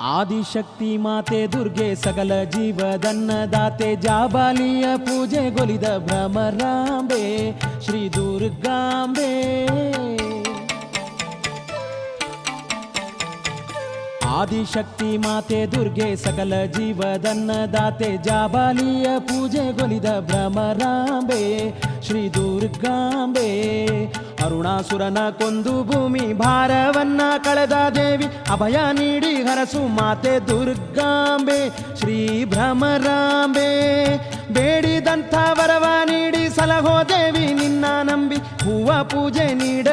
ಆದಿಶಕ್ತಿ ಮಾತೆ ದುರ್ಗೆ ಸಕಲ ಜೀವದನ್ನದಾತೆ ಜಾಬಾಲಿಯ ಪೂಜೆಗೊಲಿದ ಭ್ರಮರಾಂಬೆ ಶ್ರೀ ದುರ್ಗಾಂಬೆ. ಆದಿಶಕ್ತಿ ಮಾತೆ ದುರ್ಗೆ ಸಕಲ ಜೀವದನ್ನದಾತೆ ಜಾಬಾಲಿಯ ಪೂಜೆಗೊಲಿದ ಭ್ರಮರಾಂಬೆ ಶ್ರೀ ದುರ್ಗಾಂಬೆ. ಅರುಣಾಸುರನ ಕೊಂದು ಭೂಮಿ ಭಾರವನ್ನ ಕಳೆದ ದೇವಿ ಅಭಯ ನೀಡಿ ಹರಸು ಮಾತೆ ದುರ್ಗಾಂಬೆ ಶ್ರೀ ಭ್ರಮರಾಂಬೆ. ಬೇಡಿದಂಥ ವರವ ನೀಡಿ ಸಲಹೋ ದೇವಿ ನಿನ್ನ ನಂಬಿ ಹೂವ ಪೂಜೆ ನೀಡ